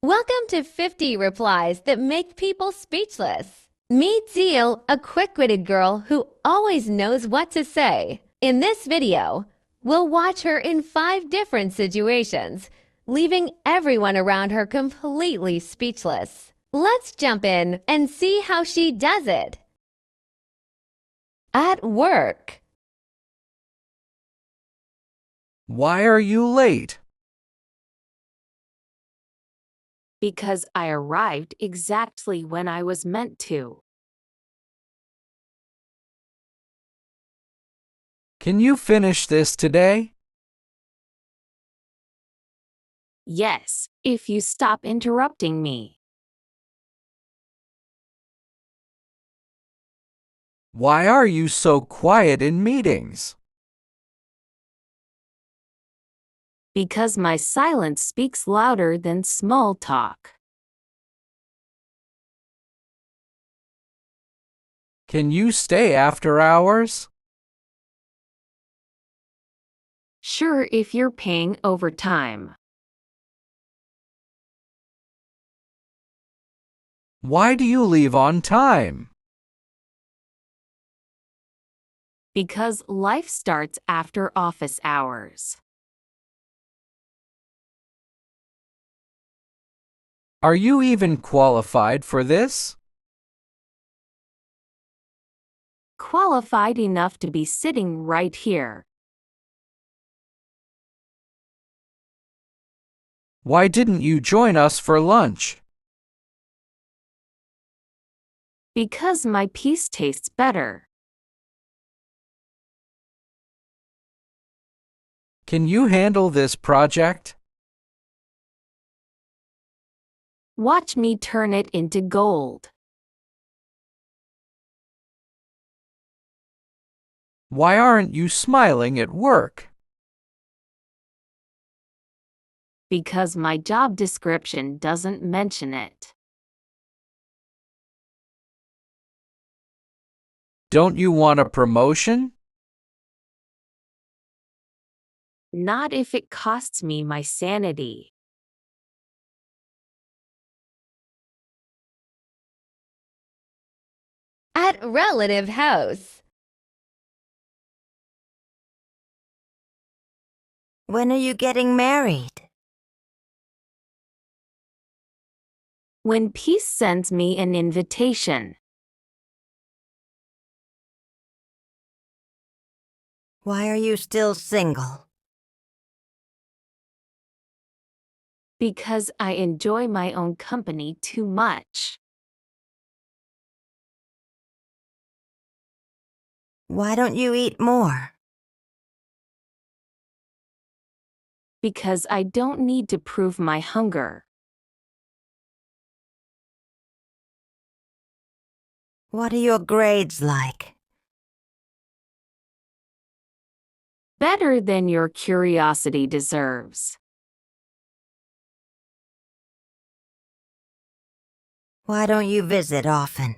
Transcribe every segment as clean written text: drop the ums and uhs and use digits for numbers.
Welcome to 50 replies that make people speechless. Meet Zeal, a quick-witted girl who always knows what to say. In this video, we'll watch her in 5 different situations, leaving everyone around her completely speechless. Let's jump in and see how she does it. At work. Why are you late? Because I arrived exactly when I was meant to. Can you finish this today? Yes, if you stop interrupting me. Why are you so quiet in meetings? Because my silence speaks louder than small talk. Can you stay after hours? Sure, if you're paying overtime. Why do you leave on time? Because life starts after office hours. Are you even qualified for this? Qualified enough to be sitting right here. Why didn't you join us for lunch? Because my piece tastes better. Can you handle this project? Watch me turn it into gold. Why aren't you smiling at work? Because my job description doesn't mention it. Don't you want a promotion? Not if it costs me my sanity. At relative house. When are you getting married? When Peace sends me an invitation. Why are you still single? Because I enjoy my own company too much. Why don't you eat more? Because I don't need to prove my hunger. What are your grades like? Better than your curiosity deserves. Why don't you visit often?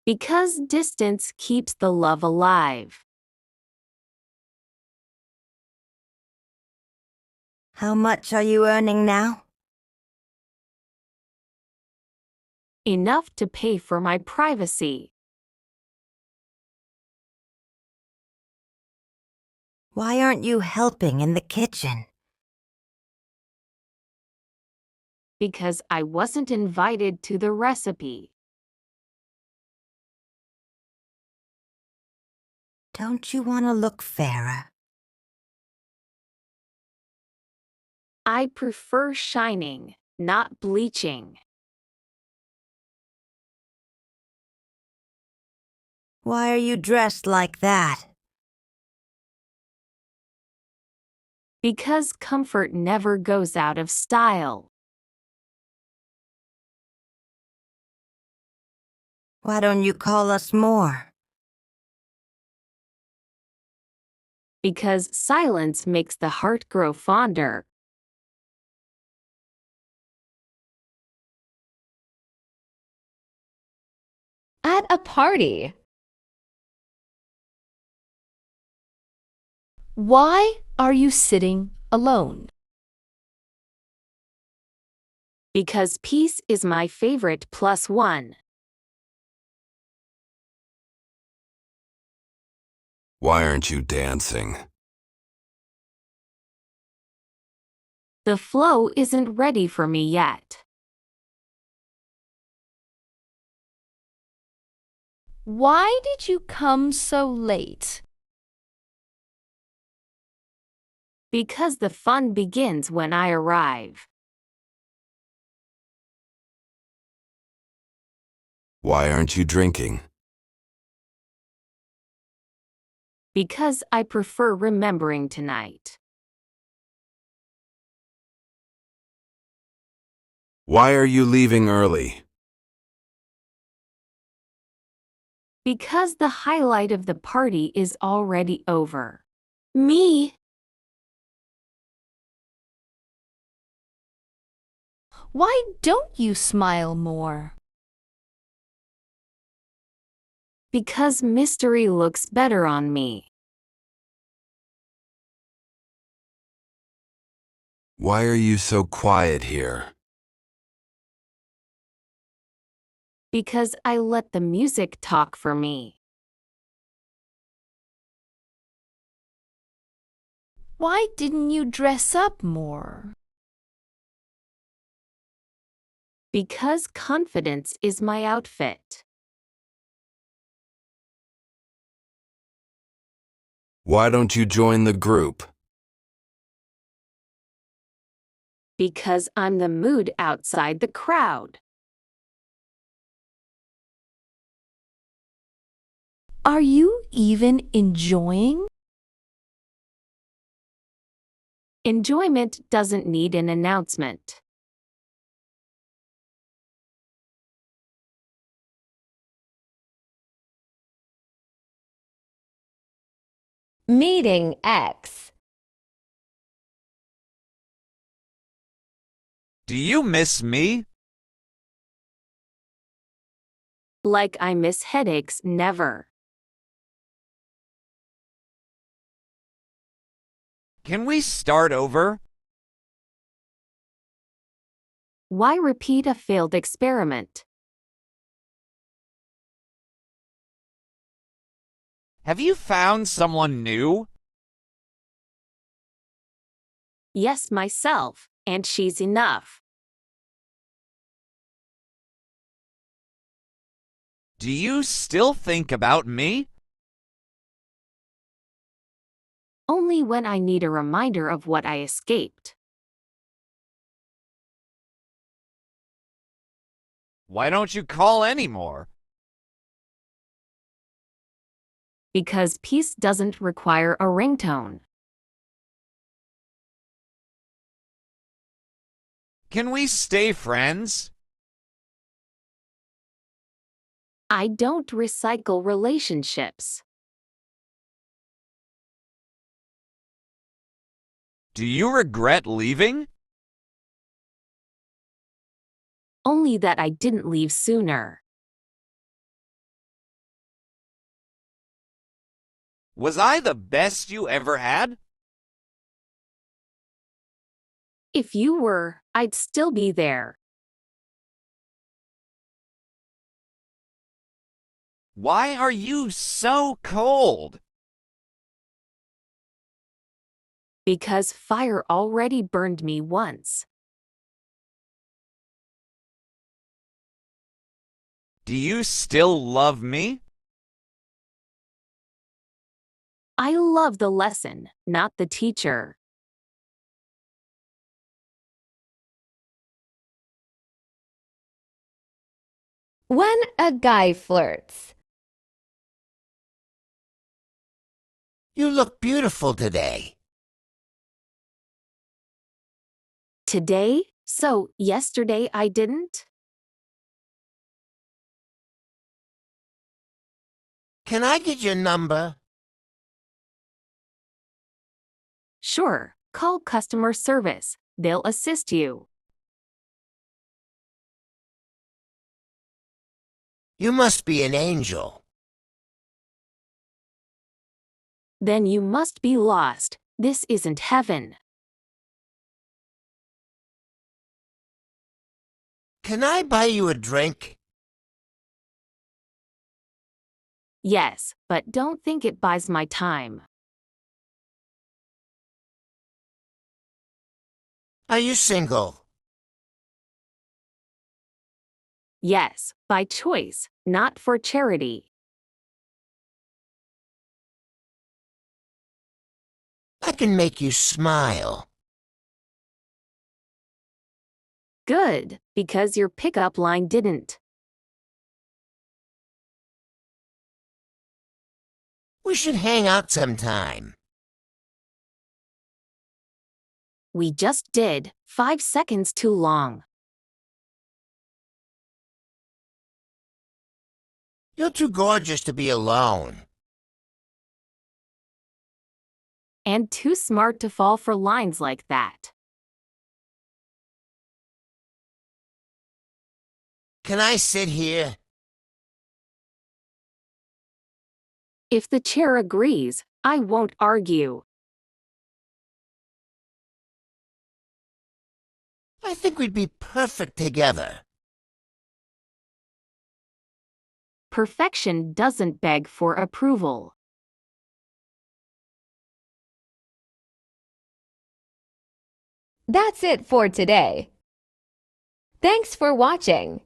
Because distance keeps the love alive. How much are you earning now? Enough to pay for my privacy. Why aren't you helping in the kitchen? Because I wasn't invited to the recipe. Don't you want to look fairer? I prefer shining, not bleaching. Why are you dressed like that? Because comfort never goes out of style. Why don't you call us more? Because silence makes the heart grow fonder. At a party. Why are you sitting alone? Because peace is my favorite +1. Why aren't you dancing? The flow isn't ready for me yet. Why did you come so late? Because the fun begins when I arrive. Why aren't you drinking? Because I prefer remembering tonight. Why are you leaving early? Because the highlight of the party is already over. Me. Why don't you smile more? Because mystery looks better on me. Why are you so quiet here? Because I let the music talk for me. Why didn't you dress up more? Because confidence is my outfit. Why don't you join the group? Because I'm the mood outside the crowd. Are you even enjoying? Enjoyment doesn't need an announcement. Meeting X. Do you miss me? Like I miss headaches, never. Can we start over? Why repeat a failed experiment? Have you found someone new? Yes, myself, and she's enough. Do you still think about me? Only when I need a reminder of what I escaped. Why don't you call anymore? Because peace doesn't require a ringtone. Can we stay friends? I don't recycle relationships. Do you regret leaving? Only that I didn't leave sooner. Was I the best you ever had? If you were, I'd still be there. Why are you so cold? Because fire already burned me once. Do you still love me? I love the lesson, not the teacher. When a guy flirts. You look beautiful today. Today? So, yesterday I didn't? Can I get your number? Sure, call customer service. They'll assist you. You must be an angel. Then you must be lost. This isn't heaven. Can I buy you a drink? Yes, but don't think it buys my time. Are you single? Yes, by choice, not for charity. I can make you smile. Good, because your pickup line didn't. We should hang out sometime. We just did, 5 seconds too long. You're too gorgeous to be alone. And too smart to fall for lines like that. Can I sit here? If the chair agrees, I won't argue. I think we'd be perfect together. Perfection doesn't beg for approval. That's it for today. Thanks for watching.